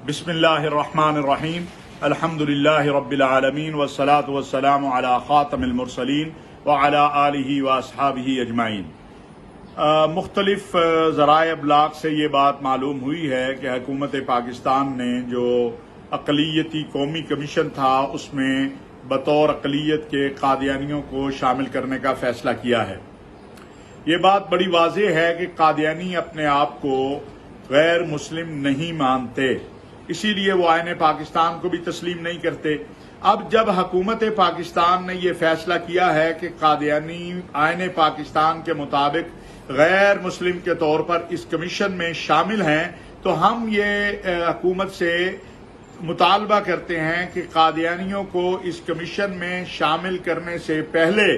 بسم اللہ الرحمن الرحیم الحمدللہ رب العالمین والصلاة والسلام علی خاتم المرسلین وعلی آلہ واصحابہ اجمعین۔ مختلف ذرائع ابلاغ سے یہ بات معلوم ہوئی ہے کہ حکومت پاکستان نے جو اقلیتی قومی کمیشن تھا اس میں بطور اقلیت کے قادیانیوں کو شامل کرنے کا فیصلہ کیا ہے۔ یہ بات بڑی واضح ہے کہ قادیانی اپنے آپ کو غیر مسلم نہیں مانتے، اسی لیے وہ آئین پاکستان کو بھی تسلیم نہیں کرتے۔ اب جب حکومت پاکستان نے یہ فیصلہ کیا ہے کہ قادیانی آئین پاکستان کے مطابق غیر مسلم کے طور پر اس کمیشن میں شامل ہیں، تو ہم یہ حکومت سے مطالبہ کرتے ہیں کہ قادیانیوں کو اس کمیشن میں شامل کرنے سے پہلے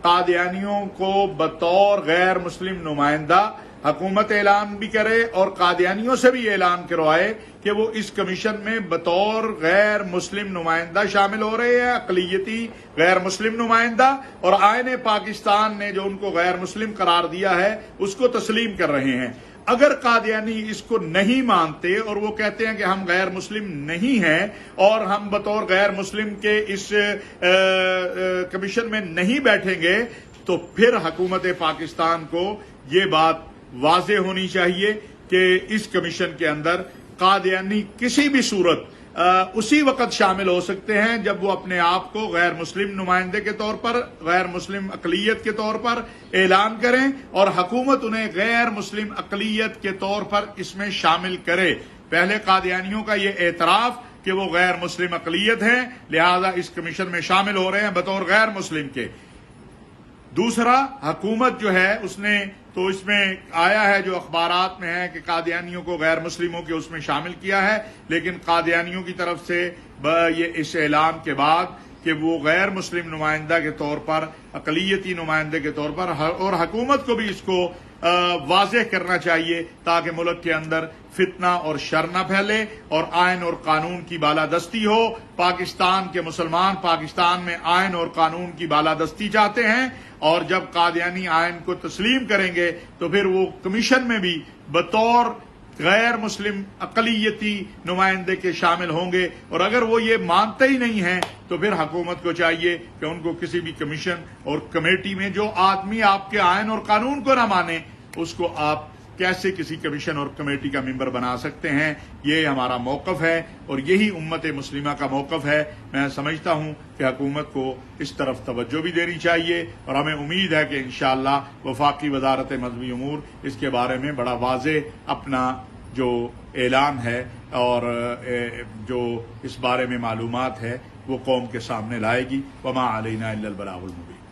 قادیانیوں کو بطور غیر مسلم نمائندہ حکومت اعلان بھی کرے اور قادیانیوں سے بھی اعلان کروائے کہ وہ اس کمیشن میں بطور غیر مسلم نمائندہ شامل ہو رہے ہیں، اقلیتی غیر مسلم نمائندہ، اور آئین پاکستان نے جو ان کو غیر مسلم قرار دیا ہے اس کو تسلیم کر رہے ہیں۔ اگر قادیانی اس کو نہیں مانتے اور وہ کہتے ہیں کہ ہم غیر مسلم نہیں ہیں اور ہم بطور غیر مسلم کے اس کمیشن میں نہیں بیٹھیں گے، تو پھر حکومت پاکستان کو یہ بات واضح ہونی چاہیے کہ اس کمیشن کے اندر قادیانی کسی بھی صورت اسی وقت شامل ہو سکتے ہیں جب وہ اپنے آپ کو غیر مسلم نمائندے کے طور پر، غیر مسلم اقلیت کے طور پر اعلان کریں اور حکومت انہیں غیر مسلم اقلیت کے طور پر اس میں شامل کرے۔ پہلے قادیانیوں کا یہ اعتراف کہ وہ غیر مسلم اقلیت ہیں، لہذا اس کمیشن میں شامل ہو رہے ہیں بطور غیر مسلم کے۔ دوسرا، حکومت جو ہے اس نے تو اس میں آیا ہے جو اخبارات میں ہے کہ قادیانیوں کو غیر مسلموں کے اس میں شامل کیا ہے، لیکن قادیانیوں کی طرف سے یہ اس اعلان کے بعد کہ وہ غیر مسلم نمائندہ کے طور پر، اقلیتی نمائندے کے طور پر، اور حکومت کو بھی اس کو واضح کرنا چاہیے تاکہ ملک کے اندر فتنہ اور شر نہ پھیلے اور آئین اور قانون کی بالادستی ہو۔ پاکستان کے مسلمان پاکستان میں آئین اور قانون کی بالادستی چاہتے ہیں، اور جب قادیانی آئین کو تسلیم کریں گے تو پھر وہ کمیشن میں بھی بطور غیر مسلم اقلیتی نمائندے کے شامل ہوں گے، اور اگر وہ یہ مانتے ہی نہیں ہیں تو پھر حکومت کو چاہیے کہ ان کو کسی بھی کمیشن اور کمیٹی میں، جو آدمی آپ کے آئین اور قانون کو نہ مانے اس کو آپ کیسے کسی کمیشن اور کمیٹی کا ممبر بنا سکتے ہیں۔ یہ ہمارا موقف ہے اور یہی امت مسلمہ کا موقف ہے۔ میں سمجھتا ہوں کہ حکومت کو اس طرف توجہ بھی دینی چاہیے، اور ہمیں امید ہے کہ انشاءاللہ وفاقی وزارت مذہبی امور اس کے بارے میں بڑا واضح اپنا جو اعلان ہے اور جو اس بارے میں معلومات ہے وہ قوم کے سامنے لائے گی۔ وما علینا الا البلاغ المبین۔